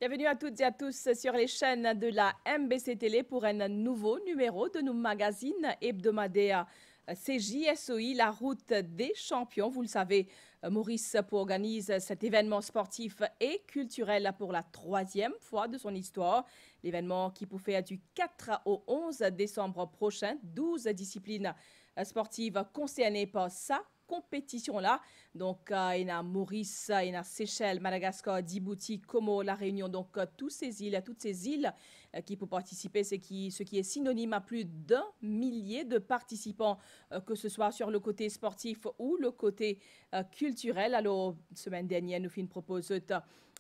Bienvenue à toutes et à tous sur les chaînes de la MBC Télé pour un nouveau numéro de nos magazines hebdomadaires CJSOI, la route des champions. Vous le savez, Maurice organise cet événement sportif et culturel pour la troisième fois de son histoire. L'événement qui peut faire du 4 au 11 décembre prochain, 12 disciplines sportives concernées par ça compétition-là. Donc, il y a Maurice, il y a Seychelles, Madagascar, Djibouti, Como, La Réunion. Donc, toutes ces îles qui peuvent participer, ce qui est synonyme à plus d'1 millier de participants, que ce soit sur le côté sportif ou le côté culturel. Alors, semaine dernière, nous proposons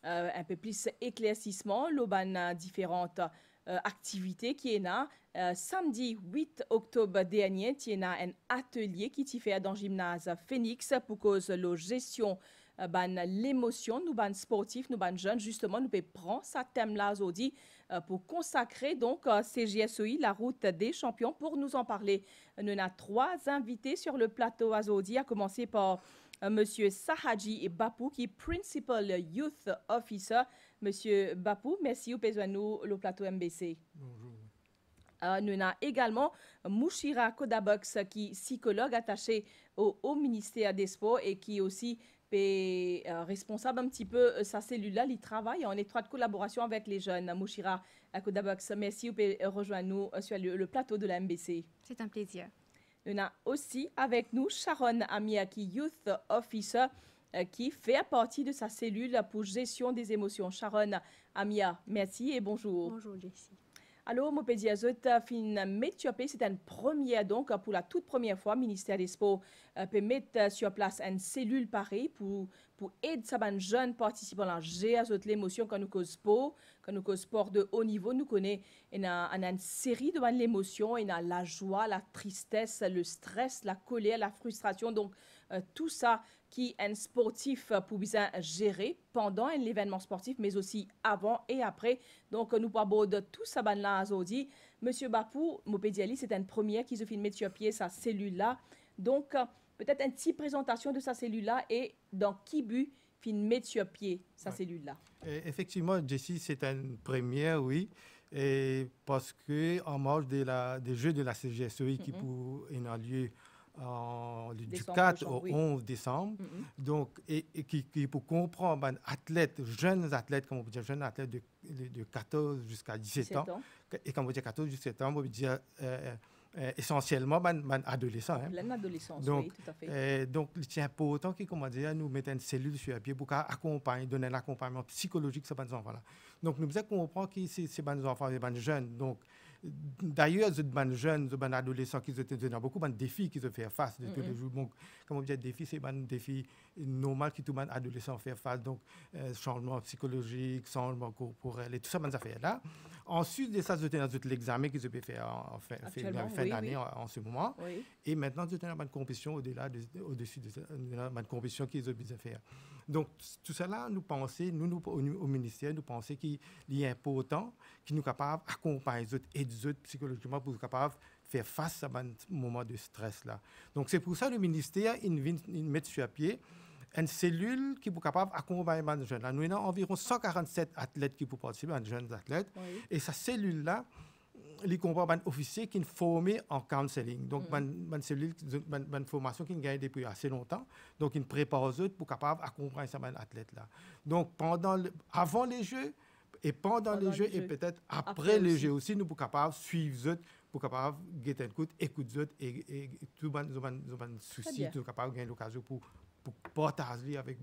un peu plus éclaircissement, l'auban différentes activités qui est là. Samedi 8 octobre dernier, il y a un atelier qui s'est fait dans le gymnase Phoenix pour cause de la gestion l'émotion, nous ban sportifs, nous ban jeunes, justement, nous pouvons prendre ce thème-là aujourd'hui pour consacrer donc CJSOI, la route des champions. Pour nous en parler, nous avons 3 invités sur le plateau aujourd'hui, à commencer par Monsieur Sahaji Bapou, qui est Principal Youth Officer. Monsieur Bapou, merci pour besoin nous le plateau MBC. Bonjour. Nous avons également Mouchira Kodabox, qui est psychologue attaché au ministère des Sports et qui est aussi responsable un petit peu sa cellule-là. Il travaille en étroite collaboration avec les jeunes. Mouchira Kodabox, merci pour rejoindre nous sur le plateau de la MBC. C'est un plaisir. Nous avons aussi avec nous Sharon Amia, qui est Youth Officer, qui fait partie de sa cellule pour gestion des émotions. Sharon Amia, merci et bonjour. Bonjour Jessie. Alors, mon pédiazot fin Métiopé, c'est une première donc pour la toute première fois, ministère des Sports peut mettre sur place une cellule pareille pour aider ces jeunes participants à gérer l'émotion quand nous cause sport, quand nous cause sport de haut niveau. Nous connaissons une série de l'émotion, il y a la joie, la tristesse, le stress, la colère, la frustration. Donc tout ça qui est un sportif pour bien gérer pendant un événement sportif, mais aussi avant et après. Donc, nous parlons de tout ça là aujourd'hui. Monsieur Bapou, Mopédiali, c'est une première qui se fait mettre sur pied sa cellule-là. Donc, peut-être une petite présentation de sa cellule-là et dans qui but fin mettre sur pied sa cellule-là. Effectivement, Jessie, c'est une première, oui. Et parce qu'en marge des Jeux de la CGSOI qui pour avoir lieu du 4 au 11 décembre, donc, et qui pour comprendre athlètes, jeunes athlètes, comme on peut dire, jeunes athlètes de 14 jusqu'à 17 ans, et quand on dit 14 jusqu'à 17 ans, on peut dire essentiellement adolescents. Hein. L'adolescence, donc, oui, tout à fait. Donc, c'est important que, comment dire, nous mettons une cellule sur le pied pour accompagner, donner un accompagnement psychologique à ces enfants-là. Donc, nous devons comprendre que c'est ces enfants, ces jeunes. Donc, d'ailleurs, ces jeunes, ces adolescents qui ont beaucoup de défis qu'ils ont fait face de tous les jours. Donc, comme on dit, défis, c'est un défi normal que tout les adolescents font face. Donc, changement psychologique, changement corporel et tout ça, ces affaires-là. Ensuite de ça, je dans l'examen qu'ils ont faire en fin d'année en ce moment. Oui. Et maintenant, je une compétition au-dessus de une compétition qu'ils ont besoin de faire. Donc, tout cela, nous pensons, nous au ministère, nous pensons qu'il est important qu'ils nous capables d'accompagner les autres et les autres psychologiquement pour être capables de faire face à un moment de stress-là. Donc, c'est pour ça que le ministère, il met sur pied une cellule qui est capable d'accompagner les jeunes. Là, nous avons environ 147 athlètes qui peuvent participer, les jeunes athlètes. Oui. Et cette cellule-là, il comprend un officier qui est formé en counseling. Donc, une cellule, une formation qui gagne depuis assez longtemps. Donc, il prépare eux pour capable d'accompagner ces athlètes-là. Donc, avant les Jeux, et pendant les Jeux, et peut-être après les Jeux aussi, nous sommes capables de suivre eux, pour capable de écouter eux, et tout les soucis, nous sommes capables de gagner l'occasion pour partager avec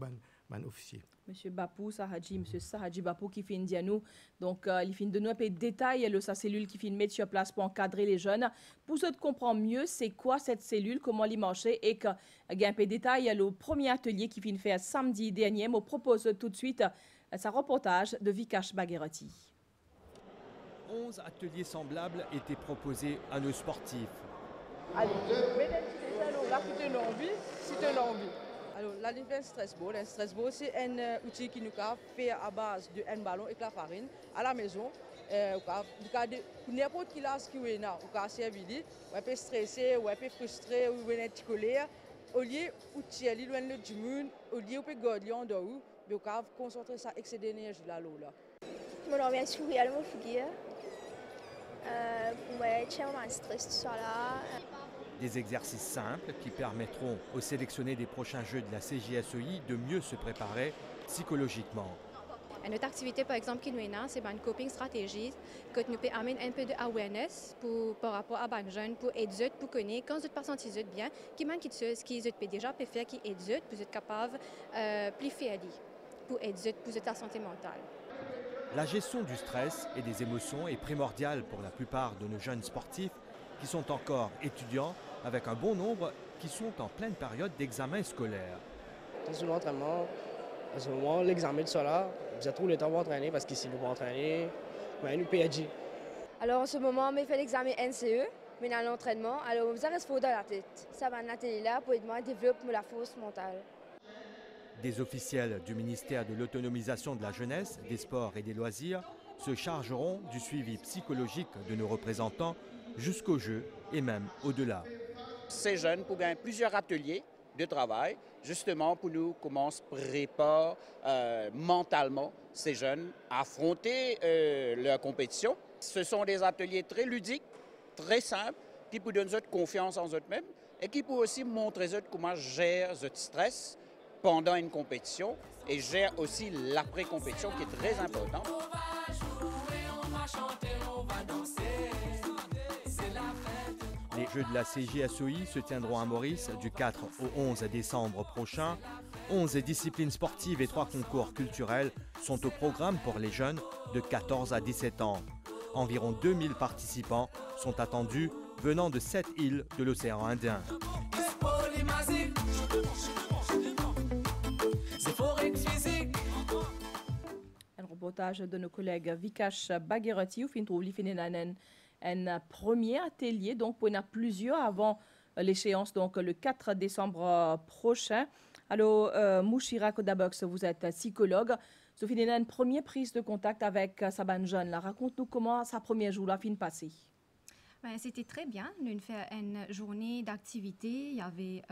les officiers. Monsieur Bapou, Monsieur Sahaji Bapou qui fait une nous. Donc, il fait de nous un peu de détails sa cellule qui fait mettre sur place pour encadrer les jeunes. Pour ceux qui comprennent mieux, c'est quoi cette cellule, comment elle marche et qu'il y a un peu de détails. Le premier atelier qui fait faire samedi dernier, me propose tout de suite sa reportage de Vikash Bagherati. 11 ateliers semblables étaient proposés à nos sportifs. Allez, mesdames et messieurs, là, c'est une envie. Alors, la défense stress ball. Un stress ball, c'est un outil qui nous fait à base d'un ballon et de la farine à la maison. N'importe qui là, ce qui est là, on peut servir, on peut stresser, on peut frustré, on peut être colère. Au lieu d'outil, il y a le monde, au lieu de garder en dehors, on peut concentrer ça avec cette énergie là. Mon nom est Souriel Moufouguir. Ouais, j'ai un stress tout ça là. Des exercices simples qui permettront aux sélectionnés des prochains Jeux de la CJSOI de mieux se préparer psychologiquement. Notre activité, par exemple, qui nous est là, c'est une coping stratégie que nous peut amener un peu de awareness par rapport à les jeunes, pour aider eux, pour connaître quand ils ne sont pas bien, qui manque ce qu'ils peuvent déjà faire, qui aide eux, pour être capable plus faire pour aider eux, pour la santé mentale. La gestion du stress et des émotions est primordiale pour la plupart de nos jeunes sportifs qui sont encore étudiants, avec un bon nombre qui sont en pleine période d'examen scolaire. Sur l'entraînement, à ce moment, l'examen de cela, j'ai trop le temps pour entraîner parce qu'ici, nous pouvons entraîner, mais nous PhD. Alors en ce moment, on fait l'examen NCE, mais dans l'entraînement, alors ça reste fort dans la tête. Ça va la télé là pour aider moi à développer la force mentale. Des officiels du ministère de l'Autonomisation de la Jeunesse, des Sports et des Loisirs se chargeront du suivi psychologique de nos représentants jusqu'aux Jeux et même au-delà. Ces jeunes pour gagner plusieurs ateliers de travail, justement pour nous commencer à préparer mentalement ces jeunes à affronter leur compétition. Ce sont des ateliers très ludiques, très simples, qui pour donner confiance en eux-mêmes et qui pour aussi montrer comment gérer le stress pendant une compétition et gère aussi l'après-compétition qui est très important. Les Jeux de la CJSOI se tiendront à Maurice du 4 au 11 décembre prochain. 11 disciplines sportives et 3 concours culturels sont au programme pour les jeunes de 14 à 17 ans. Environ 2000 participants sont attendus venant de 7 îles de l'océan Indien. Un reportage de nos collègues Vikash Bagherati où un premier atelier, donc pour plusieurs avant l'échéance, donc le 4 décembre prochain. Alors, Mouchira Kodabox, vous êtes psychologue. Sophie Nénan, une première prise de contact avec Saban Jeune. Raconte-nous comment sa première journée a fini passé. C'était très bien. Nous avons fait une journée d'activités. Il y avait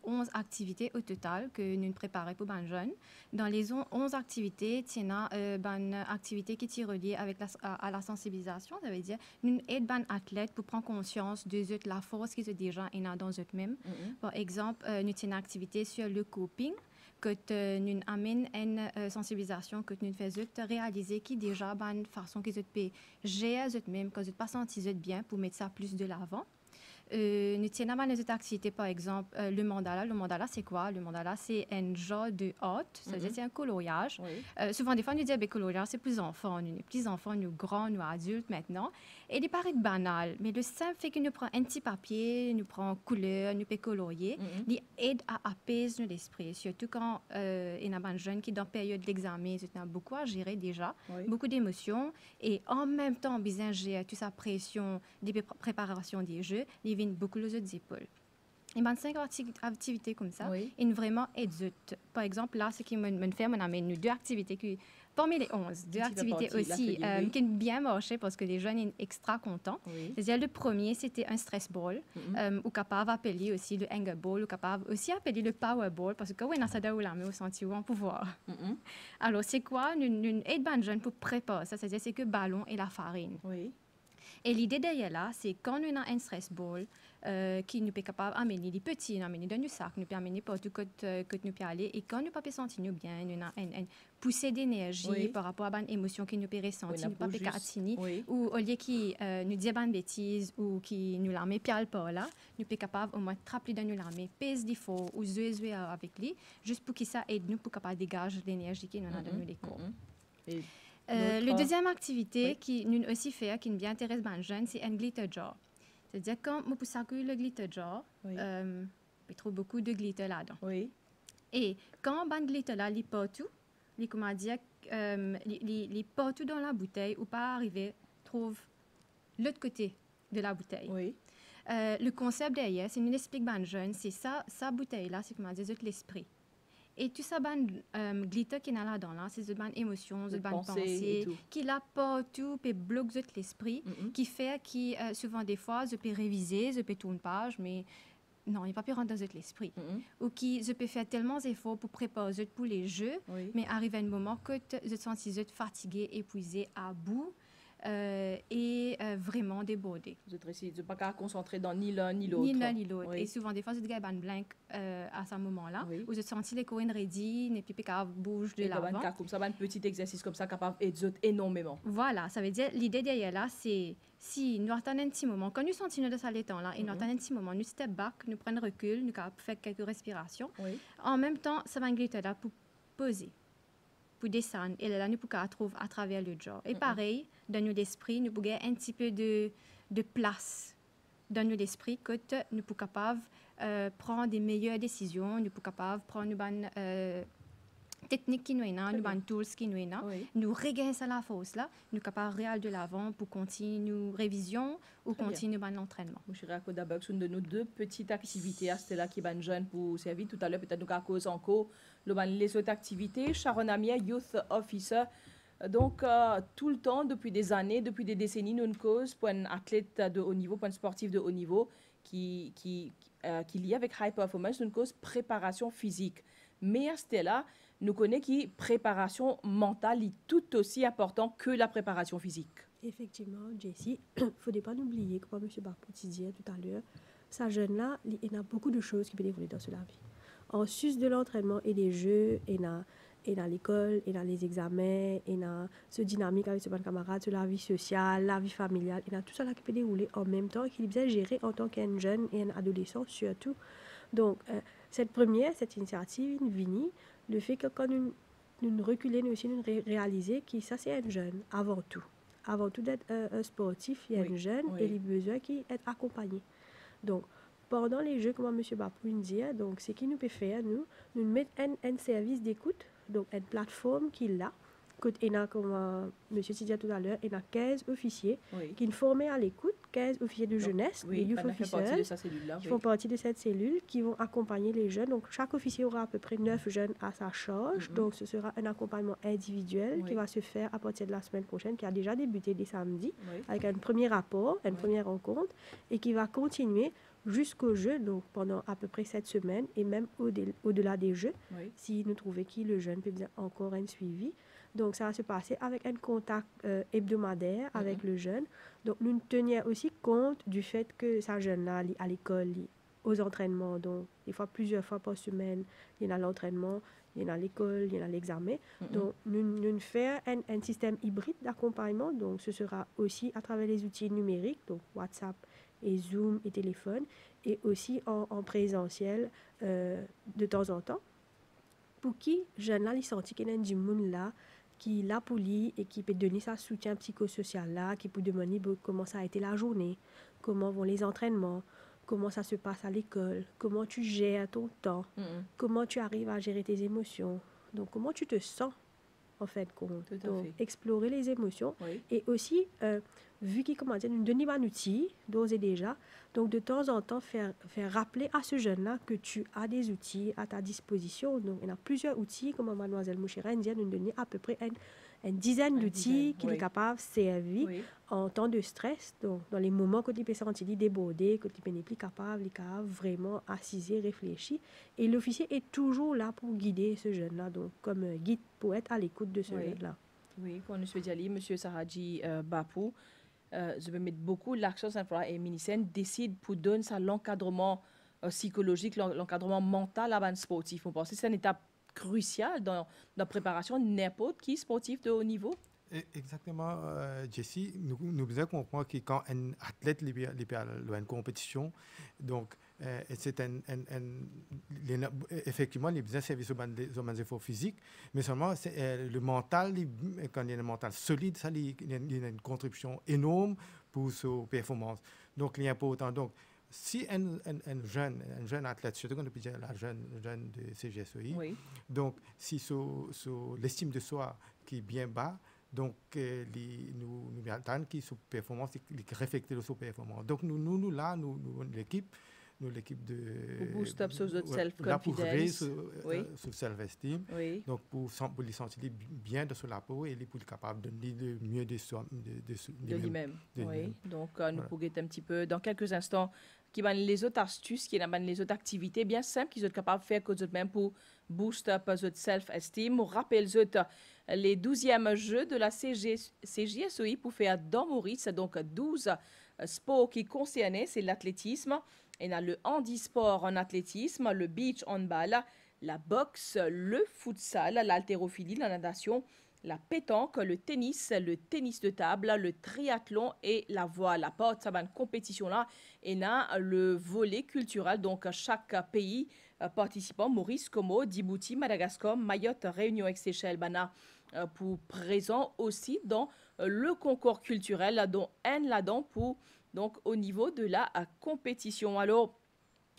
11 activités au total que nous préparions pour les jeunes. Dans les 11 activités, il y a une activité qui est reliée avec à la sensibilisation. Ça veut dire nous aidons les athlètes pour prendre conscience de la force qu'ils ont déjà dans eux-mêmes. Par exemple, nous avons une activité sur le coping, que nous amène une sensibilisation que nous faisons réaliser qui déjà une façon qu'ils peuvent gérer eux-mêmes, qu'ils ne pas sentir bien pour mettre ça plus de l'avant. Nous tenons les autres activités, par exemple, le mandala. Le mandala, c'est quoi? Le mandala, c'est un genre de art, c'est-à-dire c'est un coloriage. Oui. Souvent, des fois, nous disons que le coloriage, c'est plus enfants. Nous, petits-enfants, nous grands, nous adultes maintenant. Et il paraît banal, mais le simple fait que nous prenons un petit papier, nous prenons couleur, nous pouvons colorier, il aide à apaiser l'esprit. Surtout quand il y a des jeunes qui, dans la période d'examen, ils ont beaucoup à gérer déjà, beaucoup d'émotions. Et en même temps, ils gèrent toute sa pression des préparations des jeux. Ils viennent beaucoup les autres épaules. Il y a 5 activités comme ça. Ils vraiment aident. Par exemple, là, ce qui me fait, on amène 2 activités qui, parmi les 11, 2 activités aussi qui ont bien marché parce que les jeunes sont extra contents. Le premier, c'était un stress ball, ou capable d'appeler aussi le anger ball, ou capable aussi d'appeler le power ball parce que on a ça dans l'armée au sentiment en pouvoir. Alors, c'est quoi? Nous aidons les jeunes pour préparer ça. C'est-à-dire c'est que ballon et la farine. Et l'idée derrière là, c'est quand nous avons un stress ball qui nous est capable d'amener les petits, d'amener dans le sac, nous peut amener partout que nous peut aller. Et quand nous ne pouvons sentir bien, nous avons une poussée d'énergie par rapport à une émotion qui nous peut ressentir, nous ne pouvons pas catiner. Ou au lieu qui nous dit une bêtise ou qui nous l'armée piale par là, nous sommes capables au moins de trapper dans l'armée, pèse des fois ou jouer avec lui, juste pour que ça aide nous pour capable dégager l'énergie qui nous a dans les corps. La deuxième activité qui nous aussi fait, qui nous bien intéresse les jeunes, c'est un glitter jar. C'est-à-dire quand on pousse le glitter jar, on trouve beaucoup de glitter là-dedans. Et quand on glitter là, il partout, comment dire, les partout dans la bouteille ou pas arriver, trouve l'autre côté de la bouteille. Le concept derrière, c'est nous explique les jeunes, c'est ça, sa bouteille là, c'est comment dire, l'esprit. Et tout ça, glitter qui est là-dedans, c'est une émotion, une pensée, qui là partout, peut bloquer l'esprit, qui fait, qui souvent des fois, je peux réviser, je peux tourner une page, mais non, il n'y a pas pu rentrer dans l'esprit. Ou qui, je peux faire tellement d'efforts pour préparer pour les jeux, mais arrive un moment que je te sens fatigué, épuisé, à bout. Vraiment débordé. Vous êtes pas qu'à concentrer dans ni l'un ni l'autre. Ni l'un ni l'autre. Et souvent, des fois, je dis blank à ce moment-là, où je sens les coins ready, et puis qu'à bouge de l'avant. Comme ça, un petit exercice comme ça capable d'aider énormément. Voilà, ça veut dire, l'idée derrière là, c'est si nous attendons un petit moment, quand nous sentons de ça les temps là, et nous attendons un petit moment, nous step back, nous prenons recul, nous faisons quelques respirations. En même temps, ça va être là pour poser, pour descendre, et là, nous pouvons trouver à travers le genre. Et pareil, dans notre esprit, nous pouvons un petit peu de place dans notre esprit que nous pouvons capables prendre des meilleures décisions, nous pouvons capables prendre une technique qui nous est là, nous tools qui nous est là, nous regagner ça la force là, nous capables réel de l'avant pour continuer révision ou continuer l'entraînement. Je dirais que d'abord une de nos deux petites activités, c'était là qui est jeune pour servir tout à l'heure peut-être nous à cause encore les autres activités. Sharon Amia, Youth Officer. Donc, tout le temps, depuis des années, depuis des décennies, nous une cause pour un athlète de haut niveau, pour un sportif de haut niveau qui lie avec high performance, une cause préparation physique. Mais à ce là, nous connaissons que préparation mentale est tout aussi important que la préparation physique. Effectivement, Jessie, il ne faut pas oublier que, comme M. Barpouti disait tout à l'heure, sa jeune-là, il y a beaucoup de choses qui peuvent évoluer dans la vie. En sus de l'entraînement et des jeux, il y a dans l'école, et dans les examens, et dans ce dynamique avec ses bons camarades, sur la vie sociale, la vie familiale, et dans tout ça qui peut dérouler en même temps, qu'il est bien géré en tant qu'un jeune et un adolescent surtout. Donc, cette initiative, le fait que quand nous reculons, nous aussi nous réaliser que ça c'est un jeune, avant tout d'être un sportif, il y a un jeune et il a besoin d'être accompagné. Donc, pendant les jeux, comme M. Bapou dit, donc, ce qu'il nous peut faire, nous mettons un service d'écoute, donc une plateforme qu'il a, comme M. Tidia tout à l'heure, il y a 15 officiers qui sont formés à l'écoute, 15 officiers de jeunesse, les youth officers, qui font partie de cette cellule, qui vont accompagner les jeunes. Donc, chaque officier aura à peu près 9 jeunes à sa charge. Donc, ce sera un accompagnement individuel qui va se faire à partir de la semaine prochaine, qui a déjà débuté dès samedi, avec un premier rapport, une première rencontre, et qui va continuer jusqu'au jeu, donc pendant à peu près 7 semaines, et même au-delà des jeux, si nous trouvons que le jeune peut bien encore un suivi. Donc, ça va se passer avec un contact hebdomadaire avec le jeune. Donc, nous tenions aussi compte du fait que sa jeune-là, à l'école, aux entraînements, donc des fois plusieurs fois par semaine, il y a l'entraînement, il y a l'école, il y a l'examen. Donc, nous faisons un système hybride d'accompagnement. Donc, ce sera aussi à travers les outils numériques, donc WhatsApp et Zoom et téléphone, et aussi en présentiel de temps en temps. Pour qui, jeune-là, il sentit qu'il y a du monde là, qui l'a pour lui et qui peut donner sa soutien psychosocial là, qui peut demander comment ça a été la journée, comment vont les entraînements, comment ça se passe à l'école, comment tu gères ton temps, comment tu arrives à gérer tes émotions, donc comment tu te sens en fait compte. Donc, explorer les émotions et aussi, vu qu'il commence à nous donner un outil, d'ores et déjà, donc de temps en temps faire rappeler à ce jeune-là que tu as des outils à ta disposition. Donc, il y a plusieurs outils, comme Mademoiselle Mouchira vient de nous donner à peu près une dizaine d'outils qu'il est capable de servir en temps de stress. Donc, dans les moments que tu peux sentir débordé, que tu n'es plus capable, il est capable vraiment assiser, réfléchir. Et l'officier est toujours là pour guider ce jeune-là, donc comme guide pour être à l'écoute de ce jeune-là. Oui, pour M. Diali, M. Saradji Bapou, je vais mettre beaucoup l'action sur et Minicène décide pour donner ça l'encadrement psychologique, l'encadrement mental à un sportif. On pense que c'est une étape cruciale dans la préparation de n'importe qui sportif de haut niveau. Exactement, Jessie. Nous devons comprendre que quand un athlète a une compétition, donc c'est effectivement il a besoin de servir sur les efforts physiques, mais seulement le mental, quand il y a un mental solide, ça, il y a une contribution énorme pour sa performance. Donc, il est important. Donc, si un jeune athlète, surtout quand on peut dire la jeune de CGSOI, donc si l'estime de soi qui est bien bas, donc nous attendons que sa performance reflète sur performance. Donc nous là, l'équipe de boost up sur votre self-confidence, sur self-esteem, donc pour les sentir bien sur la peau et pour être capable de donner le mieux de lui-même. Donc nous pourrons un petit peu dans quelques instants qui ont les autres astuces, qui ont les autres activités bien simples qu'ils sont capables de faire que même pour booster votre self-esteem. On rappelle les 12e Jeux de la CJSOI pour faire dans Maurice, donc 12 sports qui concernaient, c'est l'athlétisme, et a le handisport en athlétisme, le beach handball, la boxe, le futsal, l'haltérophilie, la natation, la pétanque, le tennis de table, le triathlon et la voile. À part de cette compétition-là, et a le volet culturel, donc chaque pays participant, Maurice, Como, Djibouti, Madagascar, Mayotte, Réunion et Seychelles, bana pour présent aussi dans le concours culturel, dont un là-dedans pour donc au niveau de la compétition. Alors,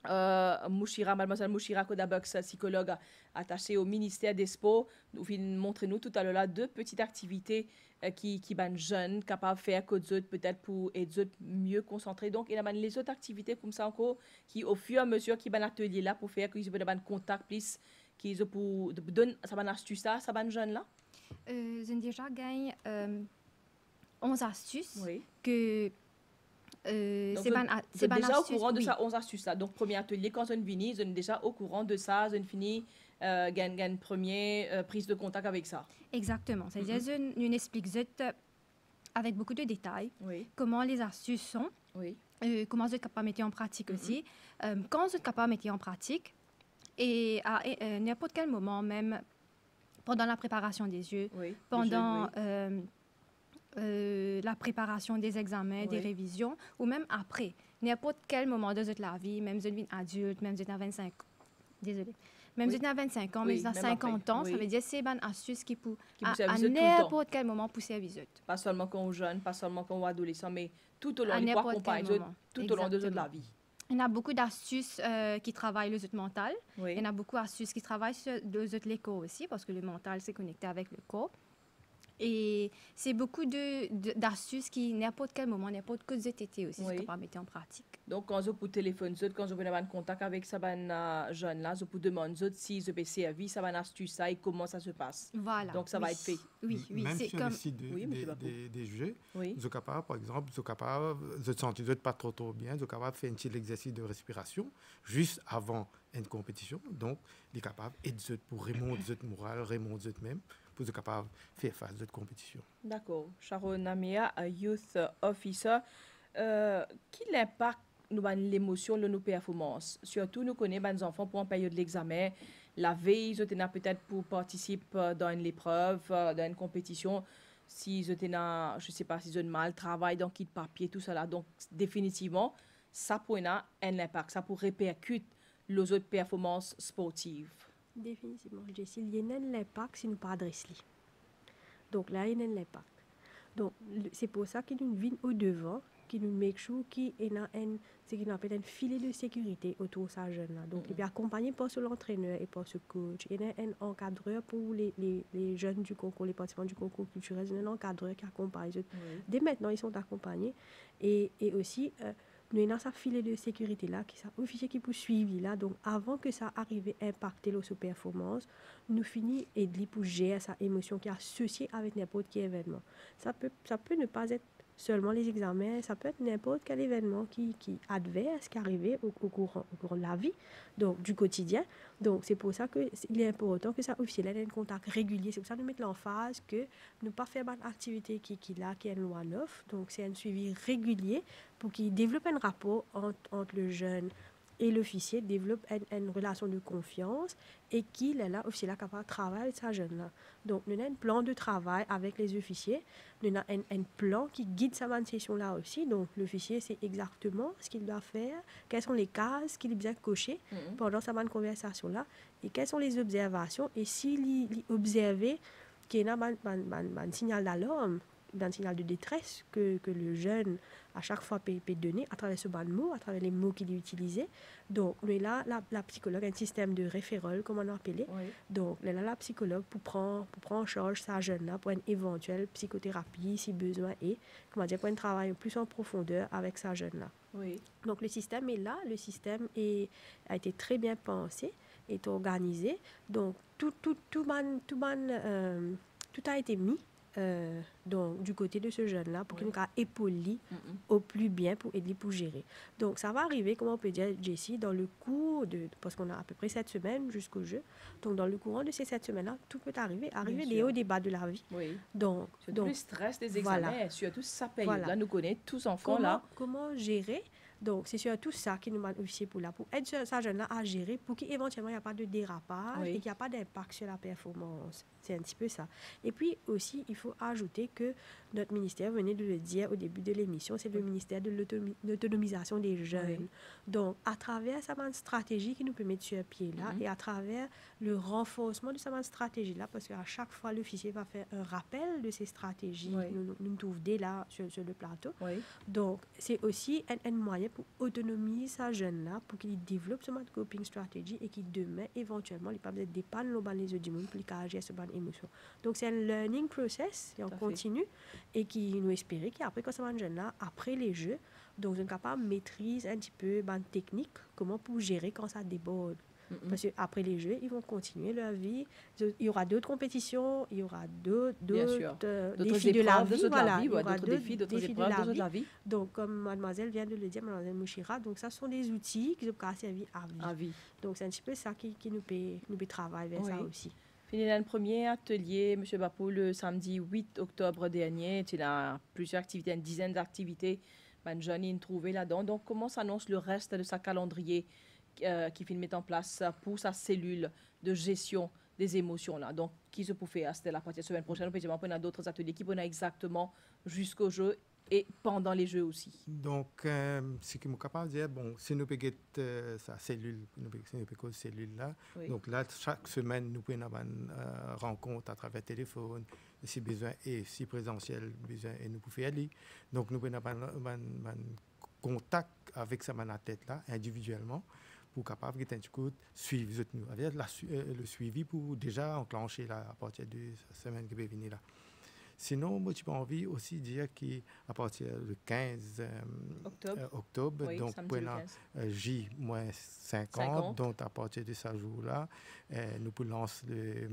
mademoiselle Mouchira Kodabox, psychologue attachée au ministère des Sports, nous vient montrer nous tout à l'heure là 2 petites activités qui sont jeunes, capables de faire que peut-être pour être mieux concentrés. Donc, il y a les autres activités comme ça encore qui, au fur et à mesure, qui sont atelier là pour faire qu'ils aient un contact plus, qu'ils pour donner ça va astuce ça va jeunes là. J'ai déjà gagné 11 astuces oui. que c'est déjà au courant de ça 11 astuces là. Donc premier atelier quand je viens, je suis déjà au courant de ça, je finis gagne première prise de contact avec ça. Exactement, c'est-à-dire je explique avec beaucoup de détails comment les astuces sont, comment je suis capable de mettre en pratique aussi, quand je suis capable de mettre en pratique et à n'importe quel moment, même pendant la préparation des yeux, pendant la préparation des examens, des révisions, ou même après, n'importe quel moment de la vie, même si je suis adulte, même si je suis à 25 ans, désolée, même si je suis à 25 ans, même si je suis à 50 ans, ça veut dire que c'est une astuce qui peut à n'importe quel moment pousser à visite. Pas seulement quand on est jeune, pas seulement quand on est adolescent, mais tout au long du tout au long de la vie. Il y a beaucoup d'astuces qui travaillent le mental. Il y en a beaucoup d'astuces qui travaillent sur le corps aussi, parce que le mental, c'est connecté avec le corps. Et c'est beaucoup d'astuces qui, n'importe quel moment, n'importe quel été aussi, c'est capable de mettre en pratique. Donc, quand je peux téléphone, quand je veux avoir un contact avec ce jeune-là, je peux demander si je peux servir, ça va une astuce, ça et comment ça se passe. Voilà. Donc, ça va être fait. Oui, même c'est sur comme... le site des jeux, je suis capable, par exemple, je sens pas trop bien, je suis capable de faire un petit exercice de respiration juste avant une compétition. Donc, je suis capable d'aider pour remonter notre moral, remonter même, pour être capable de faire face à cette compétition. D'accord. Sharon Amia, Youth Officer, quel impact nous avons l'émotion de nos performances? Surtout, nous connaissons les enfants pour une période de l'examen. La veille, ils étaient peut-être pour participer dans une épreuve, dans une compétition. Si ils étaient, je ne sais pas, si ils ont mal travail, dans kit papier, tout ça là. Donc, définitivement, ça pourrait avoir un impact. Ça pourrait répercuter les autres performances sportives. Définitivement, Jessie, il y a un impact si nous ne pas adressons. Donc là, il y a un impact. Donc, c'est pour ça qu'il nous vient au devant, qu'il nous make sure qu'il y a un filet de sécurité autour de sa jeune là. Donc, il est accompagné par l'entraîneur et par ce coach. Il y a un encadreur pour les jeunes du concours, les participants du concours culturel. Il y a un encadreur qui accompagne. Dès maintenant, ils sont accompagnés. Et aussi, nous avons un filet de sécurité là, qui est un officier qui peut suivre là. Donc, avant que ça arrive à impacter nos performances, nous finissons et pour gérer sa émotion qui est associée avec n'importe quel événement. Ça peut ne pas être seulement les examens, ça peut être n'importe quel événement qui adverse, qui arrive au courant de la vie, donc du quotidien. Donc, c'est pour ça qu'il est important que ça officiel ait un contact régulier. C'est pour ça que nous mettons l'emphase que ne pas faire une activité qui est une loi neuve. Donc, c'est un suivi régulier pour qu'il développe un rapport entre le jeune et l'officier, développe une relation de confiance et qu'il est là, officier là, capable de travailler avec sa jeune là. Donc, nous avons un plan de travail avec les officiers. Nous avons un plan qui guide sa session là aussi. Donc, l'officier sait exactement ce qu'il doit faire, quelles sont les cases qu'il doit cocher pendant sa conversation là, et quelles sont les observations. Et s'il observe qu'il y a un signal d'alarme, un signal de détresse que le jeune, à chaque fois, peut donner à travers ce ban de mots, à travers les mots qu'il utilisait. Donc, là, la psychologue a un système de référol, comme on a appelé. Donc, là, la psychologue, pour prendre en charge sa jeune-là, pour une éventuelle psychothérapie, si besoin est, pour un travail plus en profondeur avec sa jeune-là. Donc, le système est là, le système a été très bien pensé, est organisé. Donc, tout a été mis donc du côté de ce jeune-là pour qu'il nous épaule au plus bien pour aider pour gérer. Donc ça va arriver, comment on peut dire, Jessie, dans le cours parce qu'on a à peu près 7 semaines jusqu'au jeu. Donc dans le courant de ces 7 semaines-là, tout peut arriver des hauts, des bas de la vie. Oui. Donc le stress des examens, surtout ça paye. Là, nous connaissons tous enfants comment gérer. Donc, c'est surtout ça qui nous m'a aussi pour aider ce jeune-là à gérer pour qu'éventuellement, il n'y a pas de dérapage et qu'il n'y a pas d'impact sur la performance. C'est un petit peu ça. Et puis aussi, il faut ajouter que notre ministère venait de le dire au début de l'émission, c'est le ministère de l'autonomisation des jeunes. Oui. Donc, à travers sa stratégie qui nous peut mettre sur pied là et à travers le renforcement de sa stratégie là, parce qu'à chaque fois, l'officier va faire un rappel de ces stratégies. Nous trouvons dès là sur le plateau. Oui. Donc, c'est aussi un moyen pour autonomiser sa jeune-là, pour qu'il développe ce mode coping strategy et qu'il demain, éventuellement, il peut être dépanne les yeux du monde pour qu'il agisse sur bonne émotion. Donc, c'est un learning process et on continue et qui nous espère qu'après, quand ça jeune-là, après les jeux, donc, on est capable de maîtriser un petit peu la technique, comment pour gérer quand ça déborde. Parce qu'après les jeux, ils vont continuer leur vie. Il y aura d'autres compétitions, il y aura d'autres défis de la vie. Il y aura d'autres défis, d'autres épreuves de la vie. Donc, comme mademoiselle vient de le dire, mademoiselle Mouchira, donc ça sont des outils qui peuvent servir à vie. Donc, c'est un petit peu ça qui nous peut travailler vers ça aussi. Fini le premier atelier, M. Bapou, le samedi 8 octobre dernier. Tu as plusieurs activités, une dizaine d'activités. Johnny trouvé là-dedans. Donc, comment s'annonce le reste de sa calendrier qui finit mettre en place pour sa cellule de gestion des émotions là. Donc, qui se peut faire, c'était la partie de la semaine prochaine. On a d'autres ateliers qui vont exactement jusqu'au jeu et pendant les jeux aussi. Donc, ce que je suis capable de dire, bon, si nous payons sa cellule, nous payons cellule là. Donc là, chaque semaine, nous pouvons avoir une rencontre à travers téléphone, si besoin, et si présentiel, besoin, et nous pouvons faire aller. Donc, nous pouvons avoir un contact avec sa tête là, individuellement, pour capable de suivre nous. Le suivi pour déjà enclencher là, à partir de la semaine qui va venir là. Sinon, moi, j'ai envie aussi de dire qu'à partir du 15 octobre, donc pour J-50, donc à partir de ce jour-là, nous pouvons lancer le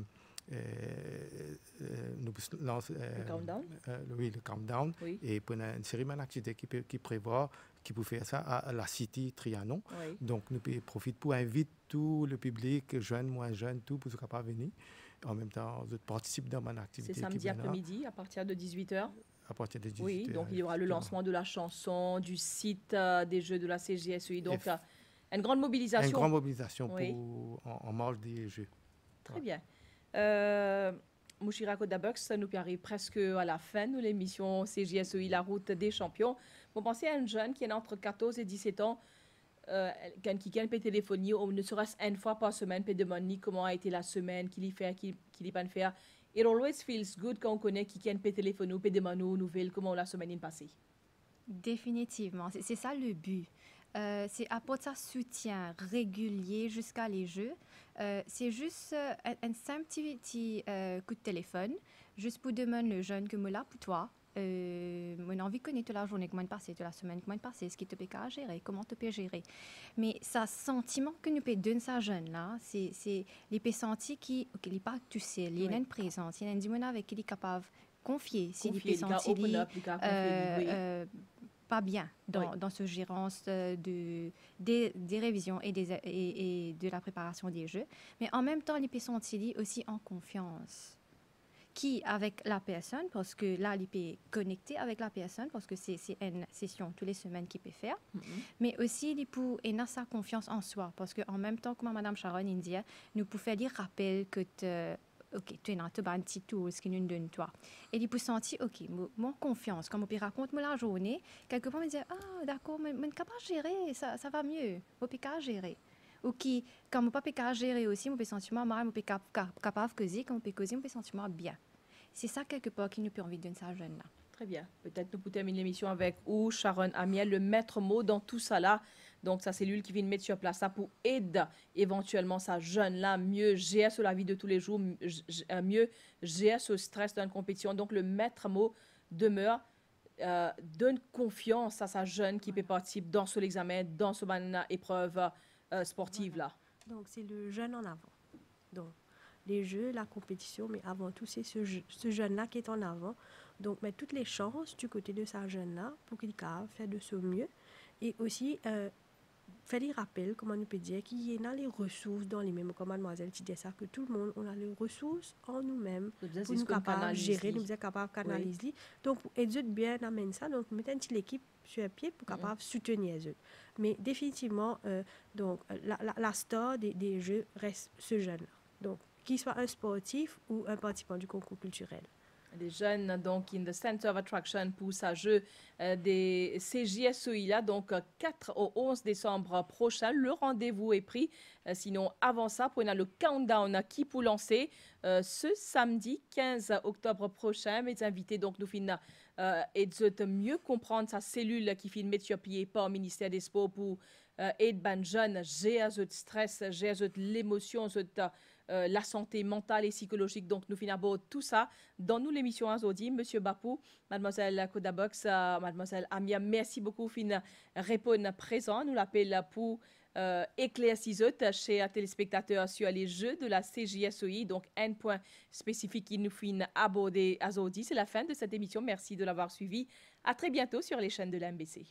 countdown. Le countdown. Oui. Et pour une série d'activités qui prévoit qui peut faire ça à la City Trianon. Oui. Donc, nous pouvons profiter pour inviter tout le public, jeunes, moins jeunes, tout, pour ce qui pas venir. En même temps, je participe dans mon activité. C'est samedi après-midi, à partir de 18h. À partir de 18h. Oui, donc il y aura le lancement de la chanson, du site des Jeux de la CJSEI. Donc, une grande mobilisation. Une grande mobilisation en marge des Jeux. Très bien. Mouchira Kodabux, nous arrivons presque à la fin de l'émission CJSEI, la route des champions. Vous pensez à un jeune qui est entre 14 et 17 ans, qui peut téléphoner, ne serait-ce une fois par semaine, peut demander comment a été la semaine, qu'il y fait, qu'il n'y pas faire. It always feels good quand on connaît qui peut téléphoner, peut demander aux nouvelles, comment la semaine est passée. Définitivement, c'est ça le but. C'est apporter un soutien régulier jusqu'à les Jeux. C'est juste un simple petit coup de téléphone, juste pour demander le jeune que moi là pour toi. Mon envie de connaître la journée, comment passer, la semaine, comment passer, ce qui te peut gérer, comment te peut gérer. Mais ça sentiment que nous peut donner ça jeune là, c'est les peut sentir qui, ok, il pas tu sais, il y a une présence, il y a une dimension avec qui il est capable de confier, si il peut sentir pas bien dans ce gérance des révisions et de la préparation des jeux, mais en même temps, il peut sentir aussi en confiance. Qui avec la personne, parce que là, il peut connecter avec la personne, parce que c'est une session toutes les semaines qu'il peut faire, mais aussi il peut avoir sa confiance en soi, parce qu'en même temps, comme Mme Sharon dit, nous pouvons faire des rappels que tu es dans un petit tour, ce qui nous donne toi. Et il peut sentir, ok, mon confiance, comme on peut raconter la journée, quelque part, on me dit, ah, d'accord, mais je suis capable de gérer, ça va mieux, je peux gérer. Ou qui, quand je ne peux pas gérer aussi, je peux sentir mal, je peux capable de causer, quand je peux causer, je peux sentir bien. C'est ça, quelque part, qui nous peut envie de donner ça jeune-là. Très bien. Peut-être nous pouvons terminer l'émission avec Sharon Amiel, le maître mot dans tout ça là. Donc, sa cellule qui vient de mettre sur place ça pour aider éventuellement sa jeune-là mieux gérer sur la vie de tous les jours, mieux gérer ce stress dans une compétition. Donc, le maître mot demeure donne confiance à sa jeune qui peut participer dans ce examen, dans ce épreuve sportive là. Donc, c'est le jeune en avant. Donc, les jeux, la compétition, mais avant tout, c'est ce jeune-là qui est en avant. Donc, mettre toutes les chances du côté de ce jeune-là pour qu'il puisse faire de son mieux. Et aussi, faire des rappels, comment on peut dire, qu'il y a les ressources dans les mêmes, comme mademoiselle disait ça, que tout le monde, on a les ressources en nous-mêmes pour nous capables de gérer, nous être capables de canaliser. Oui. Donc, pour aider bien d'amener ça, donc mettre une petite équipe sur un pied pour capable soutenir les autres. Mais définitivement, donc, la star des jeux reste ce jeune-là. Donc, qu'il soit un sportif ou un participant du concours culturel. Les jeunes, donc, in the center of attraction pour ce jeu des CJSOI, là, donc 4 au 11 décembre prochain. Le rendez-vous est pris. Sinon, avant ça, on a le countdown qui pour lancer ce samedi 15 octobre prochain. Mes invités, donc, nous finissons et de mieux comprendre sa cellule qui filme sur pied par le ministère des Sports pour aider les jeunes, gérer le stress, gérer l'émotion, la santé mentale et psychologique. Donc, nous finissons tout ça dans nous l'émission aujourd'hui. Monsieur Bapou, mademoiselle Kodabox, mademoiselle Amia, merci beaucoup de répondre présent. Nous l'appelons pour éclaircir chez les téléspectateurs sur les jeux de la CJSOI. Donc, un point spécifique qui nous finit aborder aujourd'hui. C'est la fin de cette émission. Merci de l'avoir suivi. À très bientôt sur les chaînes de la MBC.